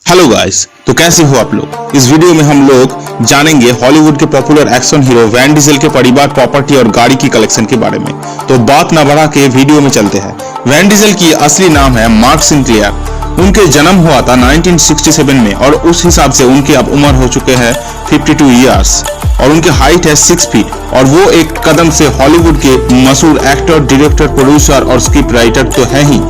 Hello guys, तो कैसे हो आप लोग। इस वीडियो में हम लोग जानेंगे हॉलीवुड के popular action hero Vin Diesel के परिवार, प्रॉपर्टी और गाड़ी की कलेक्शन के बारे में। तो बात ना बढ़ा के वीडियो में चलते हैं। वैन डीजल की असली नाम है मार्क सिंक्लेयर। उनके जन्म हुआ था 1967 में और उस हिसाब से उनकी अब उम्र हो चुके हैं 52 इयर्स और उनकी हाइट है 6 फीट और वो एक कदम से हॉलीवुड के मशहूर एक्टर, डायरेक्टर, प्रोड्यूसर और स्क्रिप्ट राइटर तो है ही।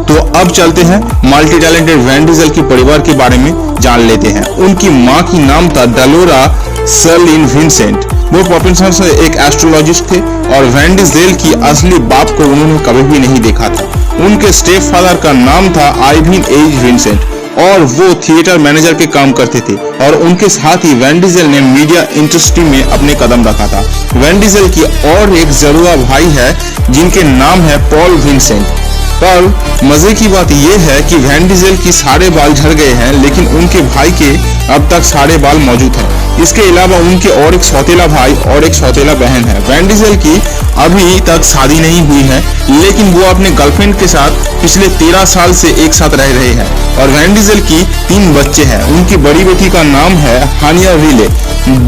तो अब चलते हैं मल्टी टैलेंटेड वैन डीजल के परिवार के बारे में जान लेते हैं। उनकी मां की नाम था डलोरा सर्लिन विंसेंट। वो प्रोफेशन से एक एस्ट्रोलॉजिस्ट थे और वैन डीजल की असली बाप को उन्होंने कभी भी नहीं देखा था। उनके स्टेप फादर का नाम था आइविन एज विंसेंट और वो थिएटर मैनेजर के काम करते थे और उनके साथ ही वैन डीजल ने मीडिया इंडस्ट्री में अपने कदम रखा था। वैन डीजल की और एक जुड़वा भाई है जिनके नाम है पॉल विंसेंट। पर मजे की बात यह है कि वैन डीजल की सारे बाल झड़ गए हैं लेकिन उनके भाई के अब तक सारे बाल मौजूद हैं। इसके अलावा उनके और एक सौतेला भाई और एक सौतेला बहन है। वैन डीजल की अभी तक शादी नहीं हुई है लेकिन वो अपने गर्लफ्रेंड के साथ पिछले 13 साल से एक साथ रह रहे हैं और वैन डीजल की 3 बच्चे हैं। उनकी बड़ी बेटी का नाम है हानिया रिले,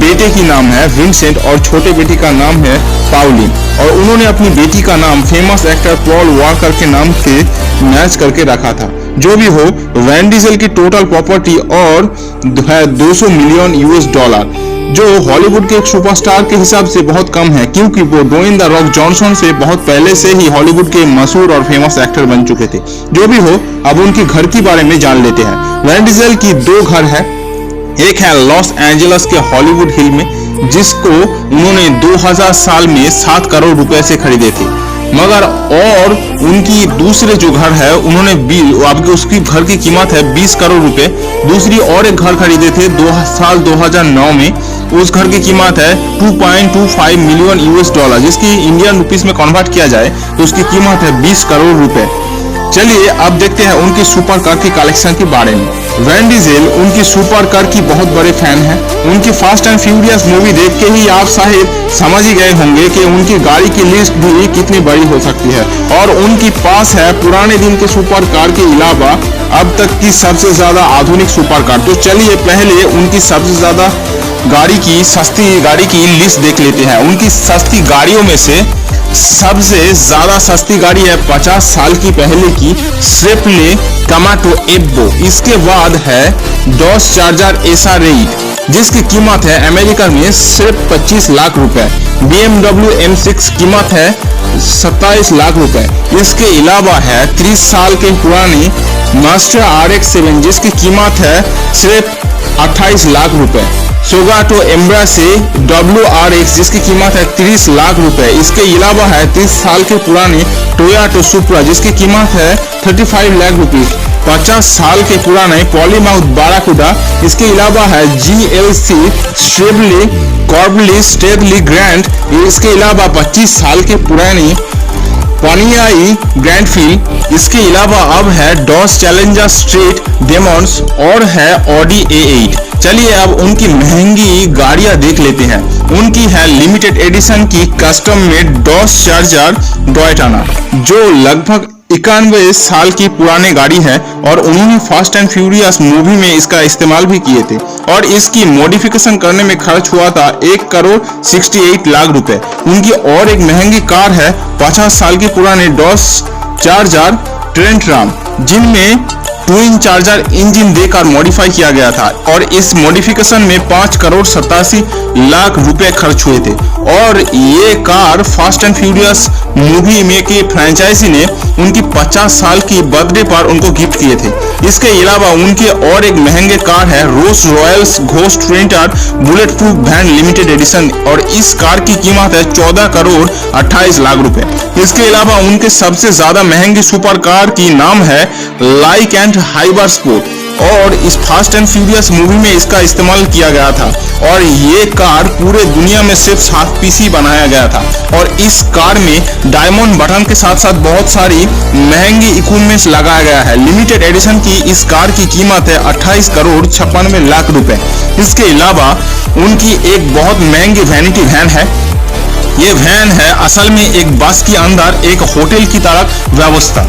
बेटे की नाम है विंसेंट और छोटे बेटी का नाम है पाउलिन और उन्होंने अपनी बेटी का नाम फेमस एक्टर पॉल वॉकर के नाम से मैच करके रखा था। जो भी हो, वैन डीजल की टोटल प्रॉपर्टी और है 200 मिलियन यूएस डॉलर, जो हॉलीवुड के एक सुपरस्टार के हिसाब से बहुत कम है क्योंकि वो ड्वेन द रॉक जॉनसन से बहुत पहले से ही हॉलीवुड के मशहूर और फेमस एक्टर बन चुके थे। जो भी हो, अब उनके घर के बारे में जान लेते हैं। वैन डीजल की 2 घर है। एक है लॉस एंजल्स के हॉलीवुड हिल में जिसको उन्होंने 2000 साल में 7 करोड़ रुपए से खरीदे थे, मगर और उनकी दूसरे जो घर है उन्होंने उसकी घर की कीमत है 20 करोड़ रुपए। दूसरी और एक घर खरीदे थे 2009 में, उस घर की कीमत है 2.25 मिलियन यूएस डॉलर, जिसकी इंडियन रुपीस में कन्वर्ट किया जाए तो उसकी कीमत है 20 करोड़ रुपए। चलिए अब देखते हैं उनकी सुपर कार की कलेक्शन के बारे में। वैन डीजल उनकी सुपर कार की बहुत बड़े फैन हैं। उनकी फास्ट एंड फ्यूरियस मूवी देख के ही आप शायद समझ ही गए होंगे कि उनकी गाड़ी की लिस्ट भी कितनी बड़ी हो सकती है और उनके पास है पुराने दिन के सुपर कार के अलावा अब तक की सबसे ज्यादा आधुनिक सुपर कार। तो चलिए पहले उनकी सबसे ज्यादा सस्ती गाड़ी की लिस्ट देख लेते हैं। उनकी सस्ती गाड़ियों में से सबसे ज्यादा सस्ती गाड़ी है 50 साल की पहले की शेफ्रले कामाटो एब्बो। इसके बाद है डॉस चार्जर SR8 जिसकी कीमत है अमेरिका में सिर्फ 25 लाख रुपए। BMW M6 कीमत है 27 लाख रुपए। इसके अलावा है 30 साल के पुरानी मास्टर RX-7 जिसकी कीमत है सिर्फ 28 लाख रुपए। सोगाटो एम्ब्रा से WRX जिसकी कीमत है 30 लाख रुपए। इसके अलावा है 30 साल के पुराने टोयोटा सुप्रा जिसकी कीमत है 35 लाख रुपीस। 50 साल के पुराने पॉलीमाउथ बाराकुडा। इसके अलावा है GLC शेवरले कॉर्बली स्टेडली ग्रैंड। इसके अलावा 25 साल के पुरानी पनियाई ग्रैंडफील्ड। इसके अलावा अब है डॉस चैलेंजर स्ट्रीट डेमोन्स और है ऑडी A8। चलिए अब उनकी महंगी गाड़ियां देख लेते हैं। उनकी है लिमिटेड एडिशन की कस्टम मेड डॉस चार्जर डॉयटाना जो लगभग 91 साल की पुरानी गाड़ी है और उन्होंने फास्ट एंड फ्यूरियस मूवी में इसका इस्तेमाल भी किए थे और इसकी मॉडिफिकेशन करने में खर्च हुआ था 1 करोड़ 68 लाख रुपए। उनकी और एक महंगी कार है 50 साल की पुराने डॉस चार्जर ट्रेंट राम जिनमें ट्विन चार्जर इंजन देकर मॉडिफाई किया गया था और इस मॉडिफिकेशन में 5 करोड़ 87 लाख रुपए खर्च हुए थे और ये car fast and furious movie में की फ्रेंचाइजी ने उनकी 50 साल की बर्थडे पर उनको गिफ्ट किए थे। इसके अलावा उनके और एक महंगे कार है रोल्स रॉयल्स घोस्ट रेंटर bulletproof van limited edition और इस कार की कीमत है 14 करोड़ 28 लाख रुपए। इसके अलावा उनके सबसे ज्यादा महंगी सुपर कार की नाम है लाइक एंड हाइबर स्पोर्ट और इस फास्ट एंड फ्यूरियस मूवी में इसका इस्तेमाल किया गया था और ये कार पूरे दुनिया में सिर्फ 7 पीस ही बनाया गया था और इस कार में डायमंड बटन के साथ साथ बहुत सारी महंगी इक्विपमेंट्स लगाया गया है। लिमिटेड एडिशन की इस कार की कीमत है 28 करोड़ 96 लाख रुपए। इसके अलावा उनकी एक बहुत महंगी वैनिटी वैन है। ये वैन है असल में एक बस के अंदर एक होटल की तरह व्यवस्था।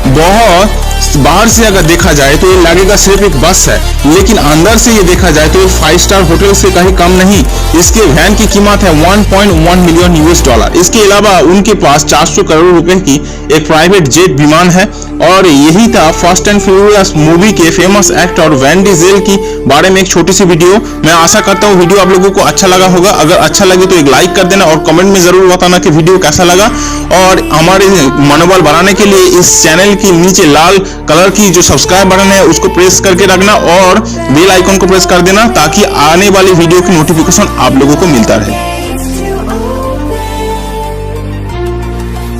बहुत बाहर से अगर देखा जाए तो ये लगेगा सिर्फ एक बस है, लेकिन अंदर से ये देखा जाए तो 5 स्टार होटल से कहीं कम नहीं। इसके वैन की कीमत है 1.1 मिलियन यूएस डॉलर। इसके अलावा उनके पास 400 करोड़ रुपए की एक प्राइवेट जेट विमान है। और यही था फास्ट एंड फ्यूरियस मूवी के फेमस एक्टर वैन डीजेल की बारे में एक छोटी सी वीडियो। मैं आशा करता हूँ वीडियो आप लोगों को अच्छा लगा होगा। अगर अच्छा लगे तो एक लाइक कर देना और कमेंट में जरूर बताना कि वीडियो कैसा लगा। और हमारे मनोबल बढ़ाने के लिए इस चैनल की नीचे लाल कलर की जो सब्सक्राइब बटन है उसको प्रेस करके रखना और बेल आइकन को प्रेस कर देना, ताकि आने वाली वीडियो की नोटिफिकेशन आप लोगों को मिलता रहे।